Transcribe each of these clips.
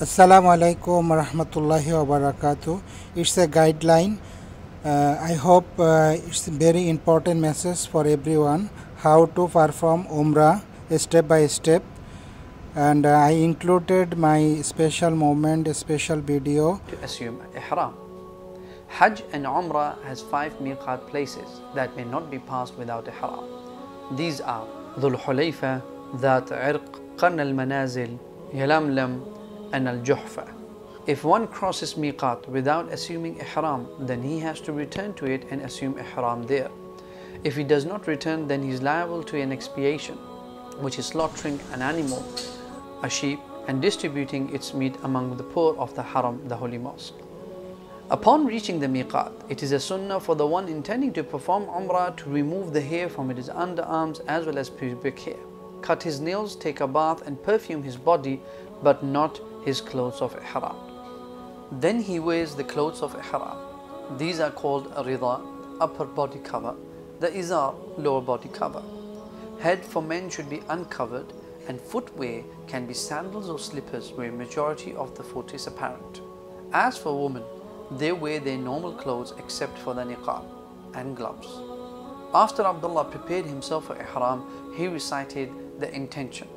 Assalamu alaikum warahmatullahi wabarakatuh. It's a guideline. I hope it's a very important message for everyone how to perform Umrah step by step. And I included my special moment, a special video. To assume ihram. Hajj and Umrah has 5 miqat places that may not be passed without ihram. These are Dhul Hulayfa, Dhat Irq, Qarn al-Manazil, Yalamlam, and Al-Juhfa. If one crosses miqat without assuming ihram, then he has to return to it and assume ihram there. If he does not return, then he is liable to an expiation, which is slaughtering an animal, a sheep, and distributing its meat among the poor of the haram, the holy mosque. Upon reaching the miqat, it is a sunnah for the one intending to perform umrah to remove the hair from his underarms as well as pubic hair, cut his nails, take a bath, and perfume his body, but not his clothes of ihram. Then he wears the clothes of ihram. These are called rida, upper body cover, the izar, lower body cover. Head for men should be uncovered, and footwear can be sandals or slippers where majority of the foot is apparent. As for women, they wear their normal clothes except for the niqab and gloves. After Abdullah prepared himself for ihram, he recited the intention,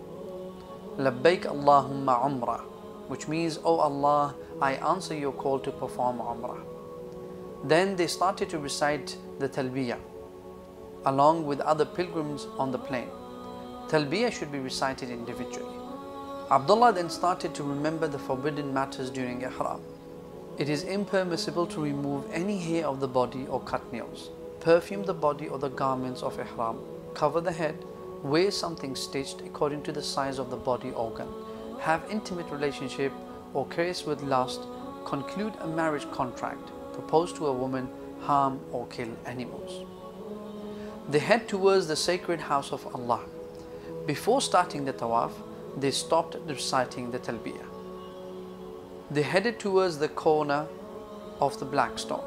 Labbaik Allahumma Umrah, which means, "O Allah, I answer your call to perform Umrah." Then they started to recite the Talbiyah along with other pilgrims on the plain. Talbiyah should be recited individually. Abdullah then started to remember the forbidden matters during ihram. It is impermissible to remove any hair of the body or cut nails, perfume the body or the garments of ihram, cover the head, wear something stitched according to the size of the body organ, have intimate relationship or caress with lust, conclude a marriage contract, propose to a woman, harm or kill animals. They head towards the sacred house of Allah. Before starting the tawaf, they stopped reciting the talbiyah. They headed towards the corner of the black stone.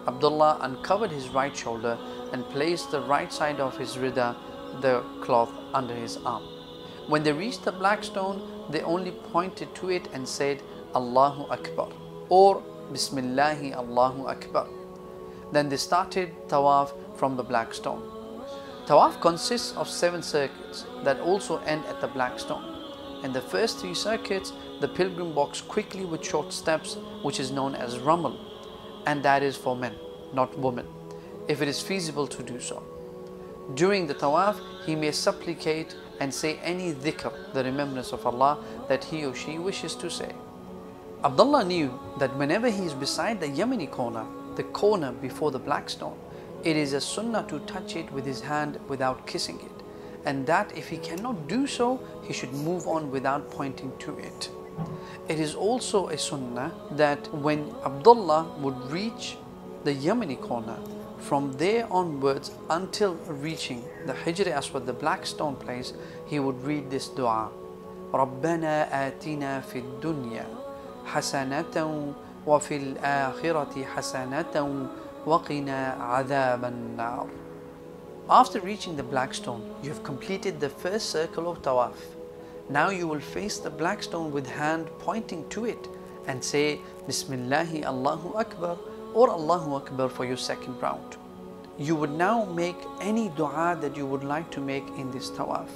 Abdullah uncovered his right shoulder and placed the right side of his rida, the cloth, under his arm. When they reached the black stone, they only pointed to it and said, Allahu Akbar, or Bismillahi Allahu Akbar. Then they started tawaf from the black stone. Tawaf consists of 7 circuits that also end at the black stone. In the first 3 circuits, the pilgrim walks quickly with short steps, which is known as ramal, and that is for men, not women, if it is feasible to do so. During the tawaf, he may supplicate and say any dhikr, the remembrance of Allah, that he or she wishes to say. Abdullah knew that whenever he is beside the Yemeni corner, the corner before the black stone, it is a sunnah to touch it with his hand without kissing it, and that if he cannot do so, he should move on without pointing to it. It is also a sunnah that when Abdullah would reach the Yemeni corner, from there onwards until reaching the Hijr Aswad, the black stone place, he would read this dua, رَبَّنَا آتِنَا فِي الدُّنْيَا حَسَنَةً وَفِي الْآخِرَةِ حَسَنَةً وَقِنَا عَذَابَ النَّارِ. After reaching the black stone, you have completed the first circle of tawaf. Now you will face the black stone with hand pointing to it and say Bismillahi Allahu Akbar or Allahu Akbar for your second round. You would now make any dua that you would like to make in this tawaf.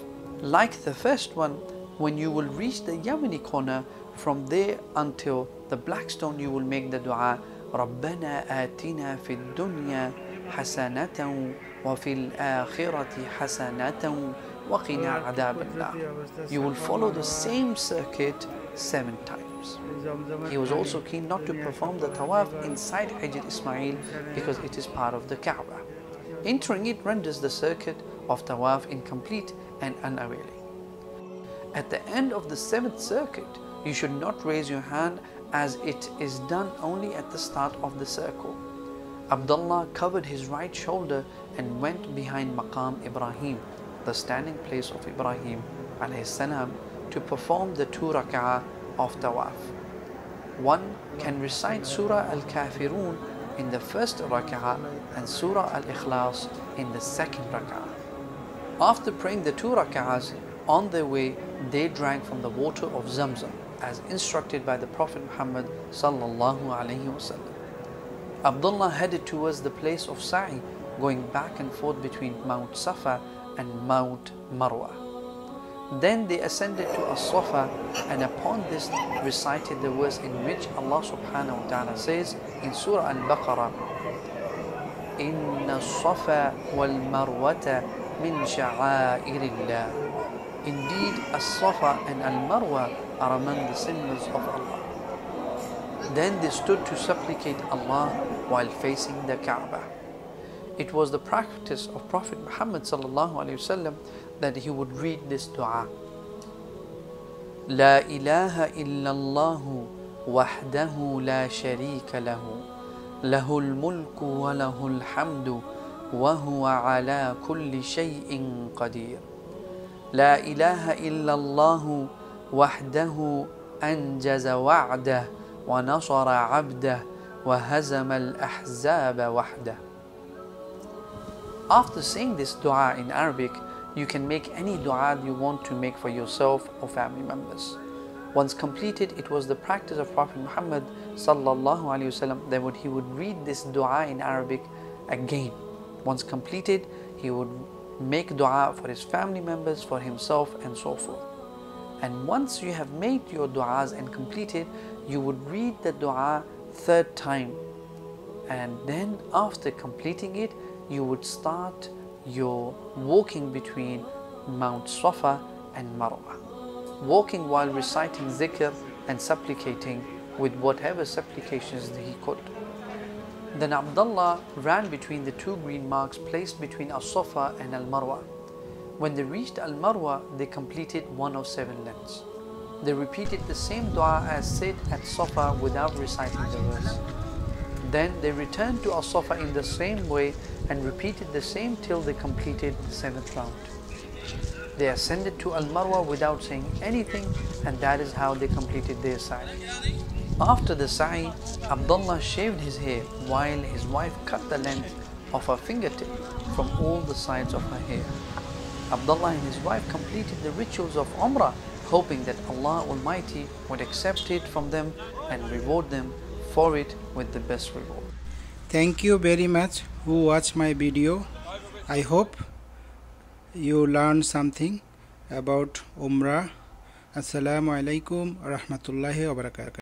Like the first one, when you will reach the Yemeni corner, from there until the black stone you will make the dua رَبَّنَا آتِنَا فِي الدُّنْيَا حَسَنَةً وَفِي الْآخِرَةِ حَسَنَةً وَقِنَا عَذَابَ النَّارِ. You will follow the same circuit 7 times. He was also keen not to perform the tawaf inside Hijr Ismail because it is part of the Kaaba. Entering it renders the circuit of tawaf incomplete and unavailing. At the end of the 7th circuit, you should not raise your hand as it is done only at the start of the circle. Abdullah covered his right shoulder and went behind Maqam Ibrahim, the standing place of Ibrahim alayhi salam, to perform the 2 rak'ah of tawaf. One can recite Surah Al-Kafirun in the first rak'ah and Surah Al-Ikhlas in the second rak'ah. After praying the 2 rak'ahs, on their way they drank from the water of Zamzam. as instructed by the Prophet Muhammad sallallahu alaihi wasallam. Abdullah headed towards the place of Sa'i, going back and forth between Mount Safa and Mount Marwa. Then they ascended to As-Safa, and upon this recited the verse in which Allah subhanahu wa ta'ala says in Surah Al-Baqarah, Inna as-Safa wal-Marwata min sha'airillah. Indeed, As-Safa and Al-Marwa are among the symbols of Allah. Then they stood to supplicate Allah while facing the Kaaba. It was the practice of Prophet Muhammad sallallahu alaihi wasallam that he would read this dua. La ilaha illallahu wahdahu la sharika lahu, lahul mulku wa lahul hamdu, wa huwa ala kulli shay'in qadir. La ilaha illallahu wahdahu anjaza wa'dah wa nasara 'abdah wa hazama al-ahzaba wahdah. After saying this dua in Arabic, you can make any dua you want to make for yourself or family members. Once completed, it was the practice of Prophet Muhammad sallallahu alaihi wasallam that he would read this dua in Arabic again. Once completed, he would make dua for his family members, for himself, and so forth. And once you have made your duas and completed, you would read the dua third time. And then after completing it, you would start your walking between Mount Safa and Marwa, walking while reciting zikr and supplicating with whatever supplications he could. Then Abdullah ran between the two green marks placed between As-Safa and Al-Marwa. When they reached Al-Marwa, they completed one of 7 lengths. They repeated the same dua as said at Safa without reciting the verse. Then they returned to As-Safa in the same way and repeated the same till they completed the 7th round. They ascended to Al-Marwa without saying anything, and that is how they completed their sa'i. After the sa'i, Abdullah shaved his hair while his wife cut the length of her fingertip from all the sides of her hair. Abdullah and his wife completed the rituals of Umrah, hoping that Allah Almighty would accept it from them and reward them for it with the best reward. Thank you very much who watched my video. I hope you learned something about Umrah. Assalamu alaikum wa rahmatullahi wa barakatuh.